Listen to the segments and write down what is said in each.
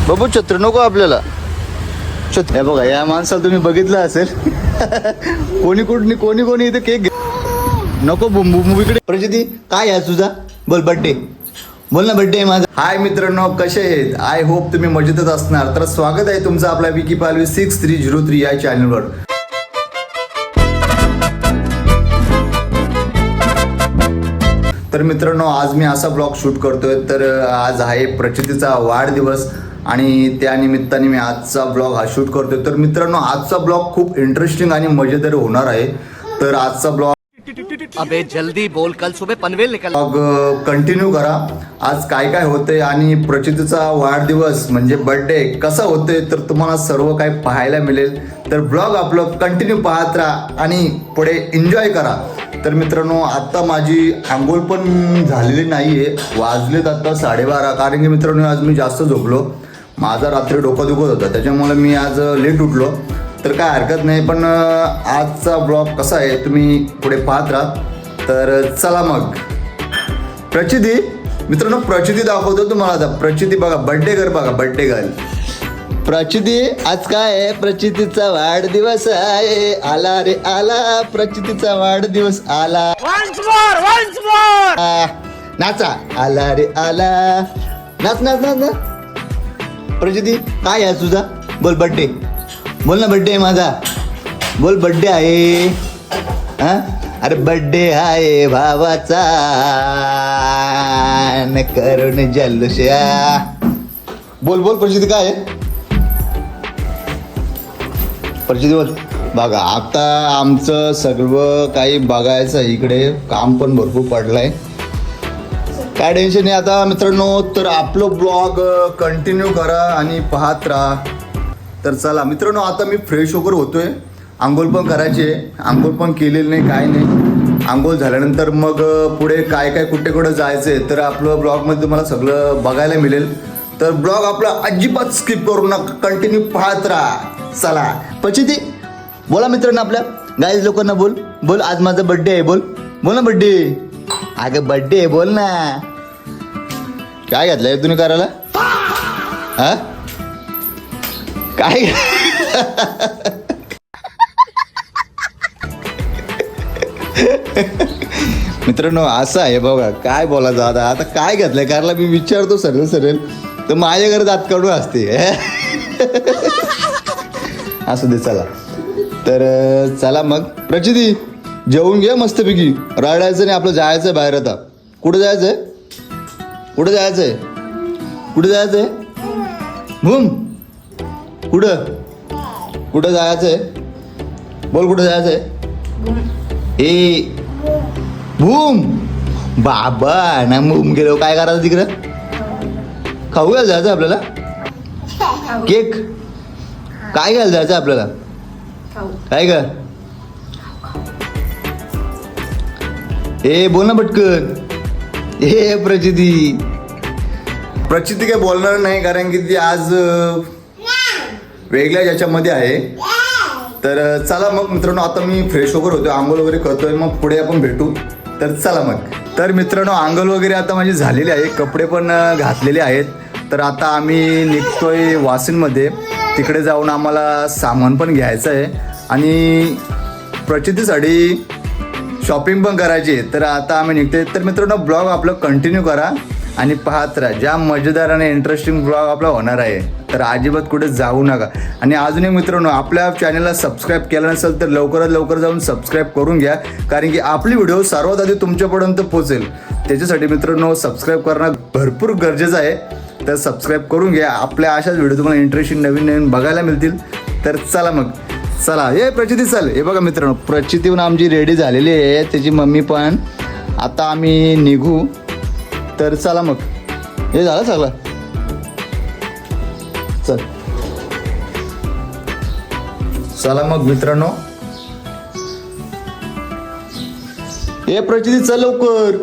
बाबू छत्र नको आपल्याला. छत्र हे बघा, या माणसाला तुम्ही बघितलं असेल. कोणी इथे केक नको. बुंबू इकडे. प्रचिती काय आहे तुझा? बोल बर्थडे. बोल ना, बर्थडे माझा. हाय मित्रांनो, कसे आहेत? आय होप तुम्ही मजेतच असणार. तर स्वागत आहे तुमचं आपल्या विकी पालवी 6303 या चॅनलवर. तर मित्रांनो, आज मी असा ब्लॉग शूट करतोय. तर आज आहे प्रचितीचा वाढदिवस आणि त्या निमित्ताने मी आजचा ब्लॉग हा शूट करतोय. तर मित्रांनो, आजचा ब्लॉग खूप इंटरेस्टिंग आणि मजेदार होणार आहे. तर आजचा ब्लॉग अबे जल्दी बोल, कल सुबह पनवेल निकल. कंटिन्यू करा. आज काय काय होतंय आणि प्रचितीचा वाढदिवस म्हणजे बर्थडे कसा होतोय तर तुम्हाला सर्व काही पाहायला मिळेल. तर ब्लॉग आपलं कंटिन्यू पाहत राहा आणि पुढे एन्जॉय करा. तर मित्रांनो, आता माझी आंघोळ पण झालेली नाहीये. वाजलेत आता 12:30. कारण की मित्रांनो, आज मी जास्त झोपलो. माझा रात्री डोकं दुखत होता, त्याच्यामुळे मी आज लेट उठलो. तर काय हरकत नाही, पण आजचा ब्लॉग कसा आहे तुम्ही पुढे पाहत राहा. तर चला मग. प्रचिती मित्रांनो, प्रचिती दाखवतो तुम्हाला. आता प्रचिती बघा, बर्थडे गर्ल बघा, बर्थडे गर्ल. प्रचिती आज काय आहे? प्रचितीचा वाढदिवस आहे. आला रे आला, प्रचितीचा वाढदिवस आला. नाचा. आला रे आला. नाच नाच नाच नाच. प्रचिती काय आहे तुझा? बोल बर्थडे. बोल ना, बर्थडे माझा. बोल बर्थडे आहे. हा, अरे बर्थडे आहे भावाचा, न करून जल्लोषया. बोल बोल प्रचिती काय आहे? प्रचिती बोल. बघा, आता आमचं सर्व काही बघायचं आहे. इकडे काम पण भरपूर पडलंय. काय टेन्शन नाही आता मित्रांनो. तर आपलं ब्लॉग कंटिन्यू करा आणि पाहत राहा. तर चला मित्रांनो, आता मी फ्रेश वगैरे होतोय. आंघोळ पण करायची आहे. आंघोळ पण केलेली नाही, काय नाही. आंघोळ झाल्यानंतर मग पुढे काय काय कुठे जायचं आहे तर आपलं ब्लॉगमध्ये तुम्हाला सगळं बघायला मिळेल. तर ब्लॉग आपला अजिबात स्किप करू नका, कंटिन्यू पाहत राहा. चला प्रचिती बोला मित्रांनो, आपल्या गाईज लोकांना बोल. बोल आज माझा बर्थडे आहे. बोल बोल ना, बर्थडे. अगं बर्थडे आहे, बोल ना. काय घातलंय तुम्ही करायला? हा काय? मित्रांनो, असं आहे बघा. काय बोलायचं आता? आता काय घातलंय करायला मी विचारतो सरळ तर माझ्या घरात दात काढून असते. असू दे, चला. तर चला मग. प्रचिती जेवून घ्या मस्तपैकी. रडायचं नाही, आपलं जायचं बाहेर. आता कुठं जायचंय? कुठं जायचंय? कुठं जायचंय? भूम. कुठं जायचंय? बोल कुठं जायचंय? ए भूम. बाबा ना, भूम गेलो. काय करायचं तिकडं? खाऊ घ्यायला जायचं आपल्याला? केक काय घ्यायला जायचं आपल्याला? काय ग? ए बोल ना पटकन. ए प्रचिती काय बोलणार नाही, कारण की ती आज वेगळ्या याच्यामध्ये आहे. तर चला मग मित्रांनो, आता मी फ्रेश वगैरे होतोय, आंघोळ वगैरे करतोय. मग पुढे आपण भेटू. तर चला मग. तर मित्रांनो, आंघोळ वगैरे आता माझी झालेली आहे. कपडे पण घातलेले आहेत. तर आता आम्ही निघतोय वाशिंदमध्ये. तिकडे जाऊन आम्हाला सामान पण घ्यायचं आहे आणि प्रचितीसाठी शॉपिंग पण करायची आहे. तर आता आम्ही निघतोय. तर मित्रांनो, ब्लॉग आपलं कंटिन्यू करा आणि पाहत राहा. ज्या मजेदार आणि इंटरेस्टिंग ब्लॉग आपला होणार आहे. तर अजिबात कुठे जाऊ नका. आणि अजून एक मित्रांनो, आपल्या चॅनलला सबस्क्राईब केलं नसेल तर लवकरात लवकर जाऊन सबस्क्राईब करून घ्या, कारण की आपली व्हिडिओ सर्वात आधी तुमच्यापर्यंत पोहोचेल. त्याच्यासाठी मित्रांनो, सबस्क्राईब करणं भरपूर गरजेचं आहे. तर सबस्क्राईब करून घ्या. आपल्या अशाच व्हिडिओ तुम्हाला इंटरेस्टिंग नवीन बघायला मिळतील. तर चला मग. चला हे प्रचिती चल. हे बघा मित्रांनो, प्रचिती पण आमची रेडी झालेली आहे, त्याची मम्मी पण. आता आम्ही निघू. तर चला मग. हे झालं सगळं. चला मग मित्रांनो. हे प्रचिती चल लवकर.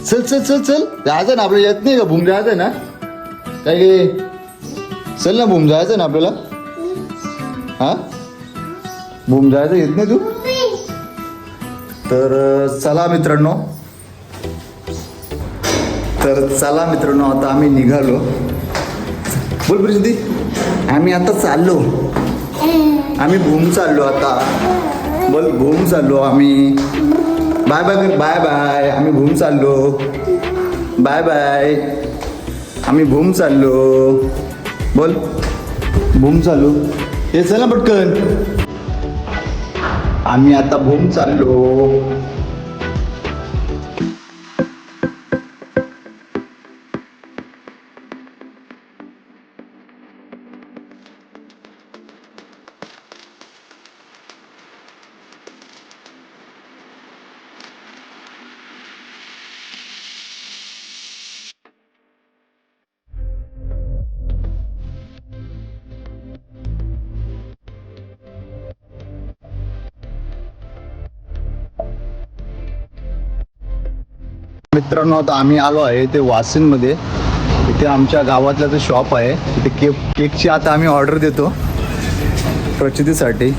चल चल चल चल. जायचं ना आपल्याला. येत नाही का भूम? जायचं ना काय गे? चल ना भूम, जायचं ना आपल्याला. हा भूम जायचं, येत नाही तू? तर चला मित्रांनो. तर चला मित्रांनो, आता आम्ही निघालो. बोल प्रसिद्धी. आम्ही आता चाललो. आम्ही घूम चाललो आता. बोल घूम चाललो आम्ही. Bye bye bye bye. आम्ही घूम चाललो. Bye bye. आम्ही घूम चाललो. बोल घूम चालू. हे चला पटकन. आम्ही आता घूम चाललो. मित्रांनो, आता आम्ही आलो आहे ते वासिनमध्ये. इथे आमच्या गावातलं ते शॉप आहे. तिथे केकची आता आम्ही ऑर्डर देतो प्रचितीसाठी.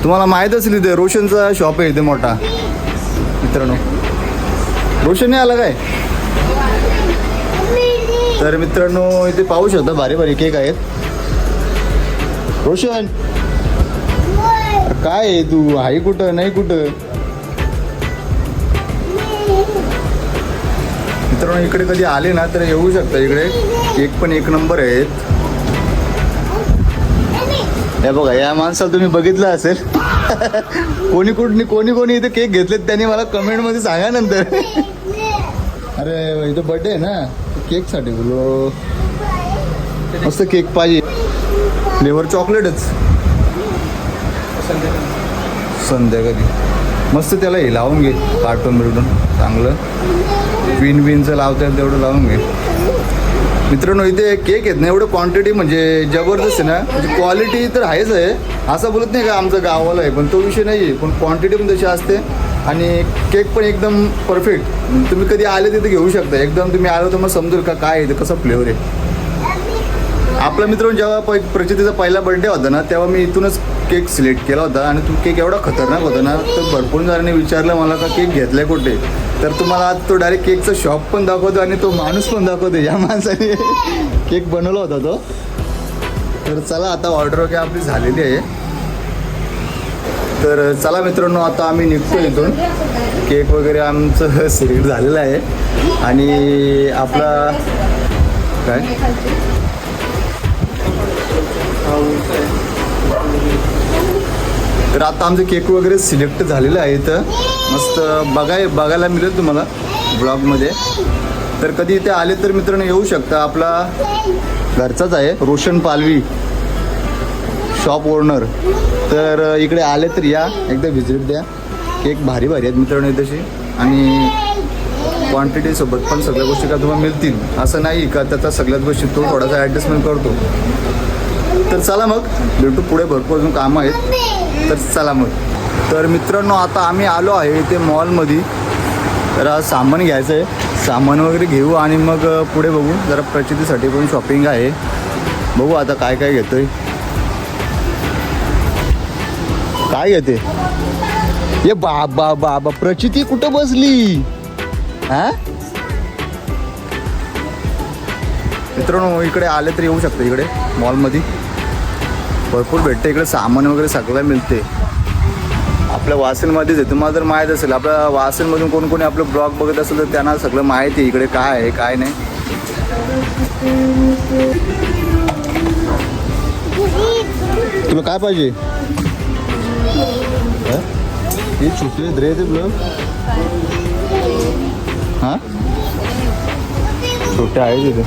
तुम्हाला माहीत असेल इथे रोशनचा शॉप आहे इथे मोठा. मित्रांनो, रोशन नाही आला काय? तर मित्रांनो, इथे पाहू शकता भारी भारी केक आहेत. रोशन काय आहे तू? आहे कुठं नाही कुठं? मित्रांनो, इकडे कधी आले ना तर येऊ शकता. इकडे केक पण एक नंबर आहेत. हे बघा, या माणसाला तुम्ही बघितलं असेल. कोणी इथे केक घेतलेत त्यांनी मला कमेंटमध्ये सांगा नंतर. अरे इथं बर्थडे आहे ना, केकसाठी बोलो. मस्त केक पाहिजे. फ्लेवर चॉकलेटच. संध्याकाळी मस्त त्याला हे लावून घे. कार्टून बिर्टून चांगलं विनचं लावता येईल तेवढं लावून घे. मित्रांनो, इथे केक आहेत ना, एवढं क्वांटिटी म्हणजे जबरदस्त आहे ना. म्हणजे क्वालिटी तर आहेच आहे, असं बोलत नाही का आमचं गावाला आहे, पण तो विषय नाही आहे. पण क्वांटिटी पण तशी असते आणि केक पण एकदम परफेक्ट. तुम्ही कधी आले तिथे घेऊ शकता. एकदम तुम्ही आलो तर मग समजेल का काय आहे, कसं फ्लेवर आहे. आपला मित्रांनो, जेव्हा प्रचितीचा पहिला बर्थडे होता ना, तेव्हा मी इथूनच केक सिलेक्ट केला होता. आणि तो केक एवढा खतरनाक होता ना, तर भरपूर जणांनी विचारलं मला का केक घेतलाय कुठे. तर तुम्हाला आज तो डायरेक्ट केकचा शॉप पण दाखवतो आणि तो माणूस पण दाखवतो. या माणसाने केक बनवला होता तो. तर चला, आता ऑर्डर वगैरे आपली झालेली आहे. तर चला मित्रांनो, आता आम्ही निघतो इथून. केक वगैरे आमचं सिलेक्ट झालेलं आहे. आणि आपला काय तर आता आमचं केक वगैरे सिलेक्ट झालेलं आहे. इथं मस्त बघायला मिळेल तुम्हाला ब्लॉगमध्ये. तर कधी इथे आले तर मित्रांनो येऊ शकता. आपला घरचाच आहे, रोशन पालवी शॉप ओनर. तर इकडे आले तर या, एकदा व्हिजिट द्या. केक भारी भारी आहेत मित्रांनो तशी. आणि क्वांटिटीसोबत पण सगळ्या गोष्टी का तुम्हाला मिळतील. असं नाही का त्याचा सगळ्याच गोष्टी तो थोडासा ॲडजस्टमेंट करतो. तर चला मग भेटू पुढे, भरपूर अजून कामं आहेत. तर चला मग. तर मित्रांनो, आता आम्ही आलो आहे इथे मॉलमध्ये. जरा सामान घ्यायचं आहे. सामान वगैरे घेऊ आणि मग पुढे बघू. जरा प्रचितीसाठी पण शॉपिंग आहे. बघू आता काय काय घेतोय. काय घेते? ये बाबा बाबा, प्रचिती कुठं बसली? हा मित्रांनो, इकडे आले तर येऊ शकतं. इकडे मॉलमध्ये भरपूर भेटते. इकडे सामान वगैरे सगळं मिळते. आपल्या वासिनमध्येच आहे. तुम्हाला जर माहीत असेल, आपल्या वासिनमधून कोण कोणी आपलं ब्लॉग बघत असेल तर त्यांना सगळं माहिती आहे इकडे काय आहे काय नाही. तुला काय पाहिजे? हे छोटे रे ते ब्लॉग. हां, छोटे आहे तिथे.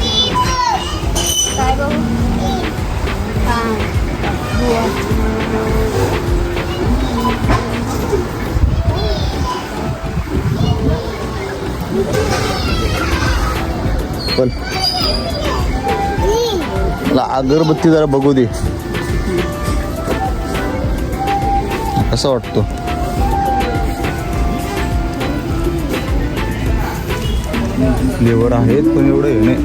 पण मला अगरबत्ती जरा बघू दे, कसं वाटतो. फ्लेवर आहेत पण एवढं हे नाही.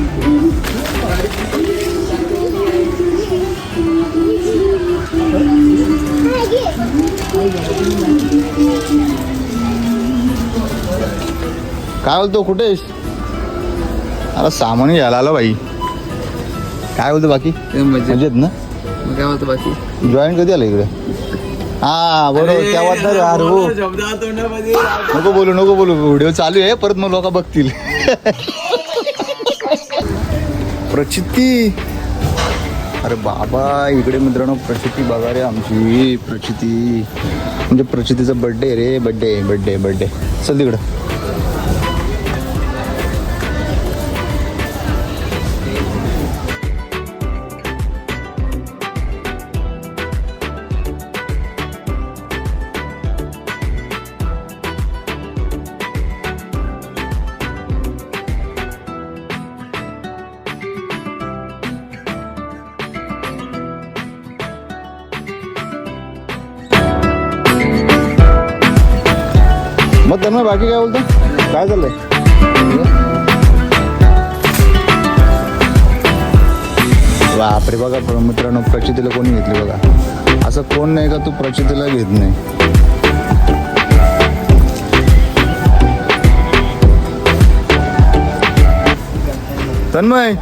काय बोलतो, कुठे आहेस? अरे सामान घ्यायला आलं भाई. काय बोलतो बाकी मजेत ना. काय बोलतो बाकी. जॉईन कधी आलं इकडे. हा बरोबर तेव्हा यार हो. नको बोलू व्हिडिओ चालू आहे परत मग लोक बघतील. प्रचिती. अरे बाबा इकडे मित्रांनो प्रचिती बघा रे आमची प्रचिती. म्हणजे प्रचितीचा बर्थडे रे. बर्थडे चल तिकडं. मग त्यांना बाकी काय बोलतो. काय चाललंय. बापरे बघा मित्रांनो प्रचितीला कोणी घेतली बघा. असं कोण नाही का तू प्रचितीला घेत नाही. तन्मय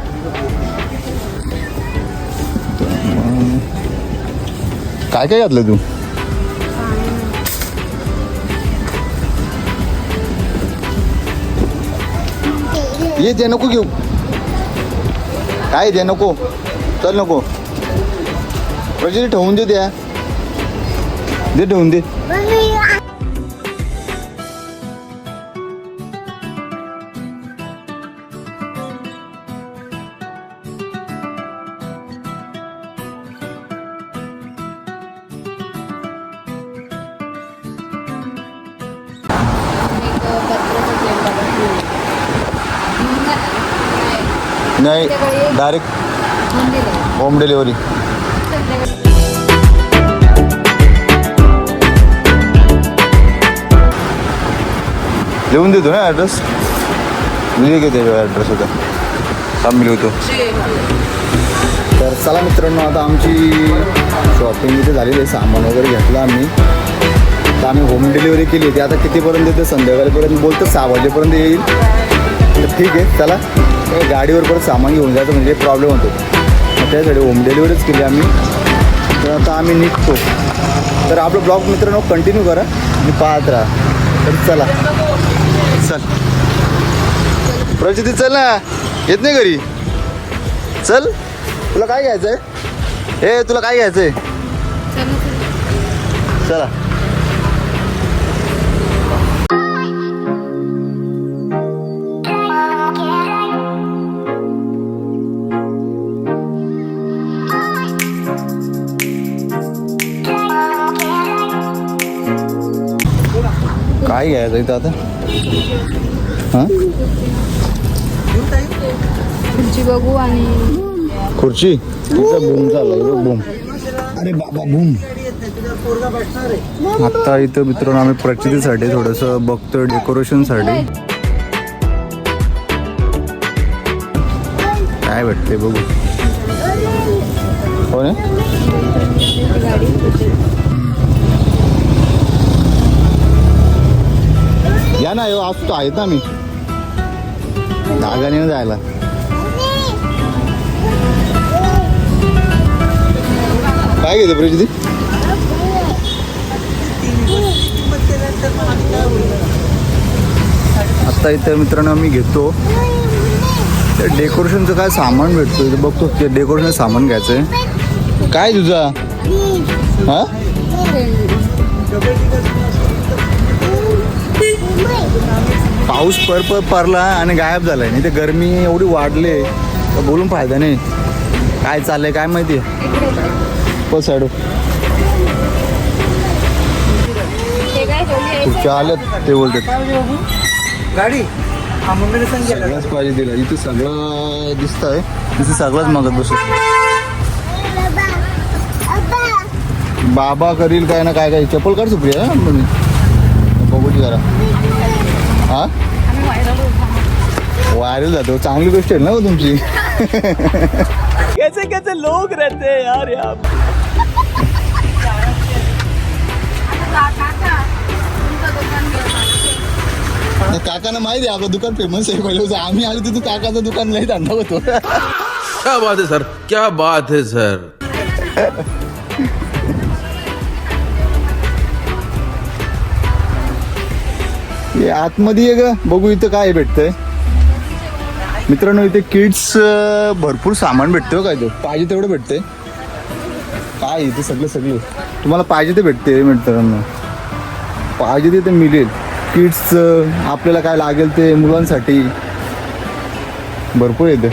काय काय घातलं तू. ये ते नको घेऊ. काय ते नको. चल नको. प्रचिती ठेवून दे त्या. दे ठेवून दे. नाही डायरेक्ट होम डिलिव्हरी. लिहून देतो ना ॲड्रेस. लिहि घेते ॲड्रेस होता थांब लिहतो. तर चला मित्रांनो आता आमची शॉपिंग इथे झालेली आहे. सामान वगैरे घेतलं आम्ही. तर आम्ही होम डिलिव्हरी केली होती. आता कितीपर्यंत येते संध्याकाळपर्यंत बोलतो 6 वाजेपर्यंत येईल. तर ठीक आहे चला. गाडीवर परत सामान घेऊन जायचं म्हणजे प्रॉब्लेम होतो. मग त्यासाठी होम डिलिव्हरीच केली आम्ही. तर आता आम्ही निघतो. तर आपलं ब्लॉग मित्रांनो कंटिन्यू करा आणि पाहत राहा. तर चला चल. प्रचिती चल ना. येत नाही घरी. चल तुला काय घ्यायचं आहे. हे तुला काय घ्यायचं आहे. चला. काय घ्यायचं इथं आता. हां खुर्ची बघू. आणि खुर्ची तिचा बूम चाललाय बूम. अरे बाबा बूम. आता इथं मित्रांनो आम्ही प्रचितीसाठी थोडंसं बघतोय डेकोरेशनसाठी काय भेटते बघू. हो ना. या ना आज तो आहेत ना मी धागाने जायला. काय घेते प्रचिती. आता इथे मित्रांनो आम्ही घेतो ते डेकोरेशनचं काय सामान भेटतो इथे बघतो. ते डेकोरेशन सामान घ्यायचंय. काय तुझा. हा पाऊस पडला आणि गायब झालाय. नाही ते गरमी एवढी वाढले तर बोलून फायदा नाही. काय चाललंय काय माहिती. साडू खुर्च्या आल्यात ते बोलतात. गाडी सगळंच पाहिजे तिला. इथे सगळं दिसत आहे. तिथे सगळंच मागत बसू. बाबा करील काय ना काय. चप्पल काढ सुप्रिया बघूची जरा. हा व्हायरल जातो. चांगली गोष्ट आहे ना तुमची. कैसे कैसे लोग रहते हैं यार यहाँ. काकांना माहिती आहे आपलं दुकान फेमस आहे पहिले आम्ही आलो तिथून काकाचं दुकान लई धंदा होतो. क्या बात है सर, क्या बात है सर. हे आतमध्ये ये ग बघू इथं काय भेटतंय मित्रांनो. इथे किड्स भरपूर सामान भेटतं काय ते पाहिजे तेवढं भेटतंय. काय इथे सगळं तुम्हाला पाहिजे ते भेटते मित्रांनो. पाहिजे ते मिळेल. किड्स आपल्याला काय लागेल ते मुलांसाठी भरपूर येते.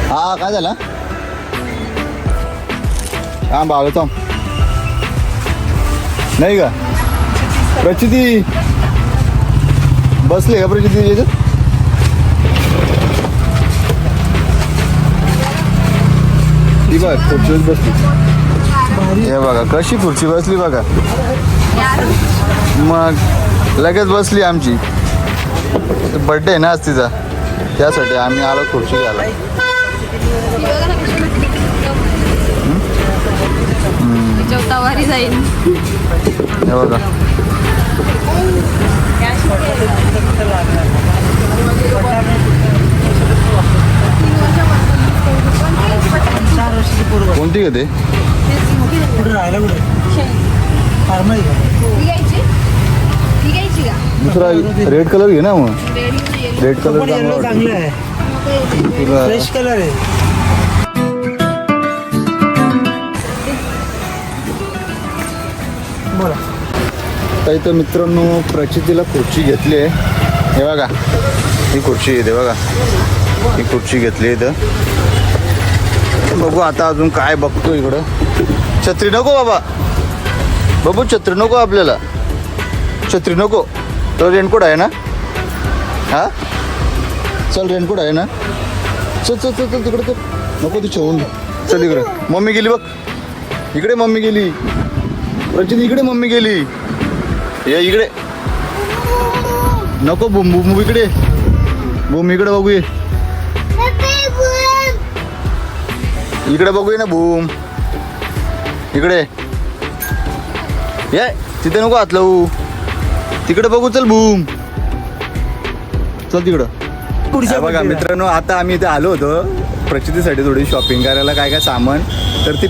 हा काय झाला हा बाळा नाही का प्रचिती बसले का प्रचिती याच्यात. ती बघ खुर्चीवर बसली. हे बघा कशी खुर्ची बसली बघा. मग लगेच बसली आमची. बर्थडे आहे ना आज तिचा त्यासाठी आम्ही आलो खुर्ची घ्यायला. चौथावारी जाईल. हे बघा कोणती घेते दुसरा रेड कलर घे ना मग. रेड कलर चांगलं आहे, फ्रेश कलर आहे. बोला तर इथं मित्रांनो प्रचितीला खुर्ची घेतली आहे. हे बघा ही खुर्ची येते बघा. ही खुर्ची घेतली इथं. बघू आता अजून काय बघतो इकडं. छत्री नको बाबा बाबू छत्री नको आपल्याला. छत्री नको तर रेनकोट आहे ना. हा चल रेनकोट आहे ना. चल चल चल चल तिकडे चल. नको ती ठेवून चल इकडे. मम्मी गेली बघ इकडे. मम्मी गेली प्रचिती इकडे. मम्मी गेली. ये इकडे नको बुम बुम इकडे. बुम इकडे बघू. ये इकडे बघूया ना बूम. इकडे ये तिथे नको हात लावू. तिकडे बघू चल बूम. चल तिकडं. बघा मित्रांनो आता आम्ही इथे आलो होतो प्रचितीसाठी थोडी शॉपिंग करायला. काय काय सामान तर ती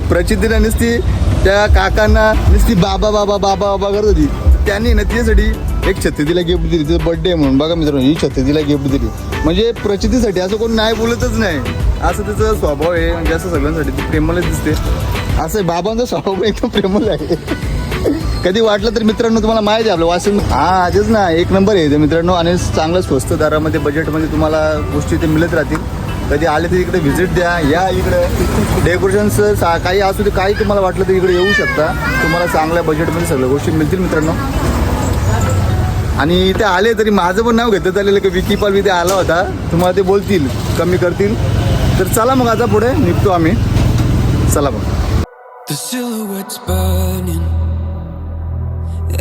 प्रचितीला नुसती त्या काकांना नुसती बाबा बाबा बाबा बाबा करत होती. त्यांनी ना तिच्यासाठी एक छत्री तिला गिफ्ट दिली. तिचं बर्थडे म्हणून बघा मित्रांनो ही छत्री तिला गिफ्ट दिली. म्हणजे प्रचितीसाठी असं कोण नाही बोलतच नाही. असं तिचं स्वभाव आहे. म्हणजे असं सगळ्यांसाठी ती प्रेमलच दिसते. असं बाबांचा स्वभाव पण एकदम प्रेमल आहे. कधी वाटलं तर मित्रांनो तुम्हाला माहिती आहे आपलं वाशिम हा तेच ना एक नंबर आहे मित्रांनो. आणि चांगलं स्वस्त दरामध्ये बजेटमध्ये तुम्हाला गोष्टी ते मिळत राहतील. कधी आले तर इकडे व्हिजिट द्या. या इकडे डेकोरेशन्स काही असू दे काही तुम्हाला वाटलं तर इकडे येऊ शकता. तुम्हाला चांगल्या बजेटमध्ये सगळ्या गोष्टी मिळतील मित्रांनो. आणि इथे आले तरी माझं पण नाव घेतलं आलेलं की विकी पाल इथे आला होता. तुम्हाला ते बोलतील कमी करतील. तर चला मग आता पुढे निघतो आम्ही. चला मग. The silhouette's burning.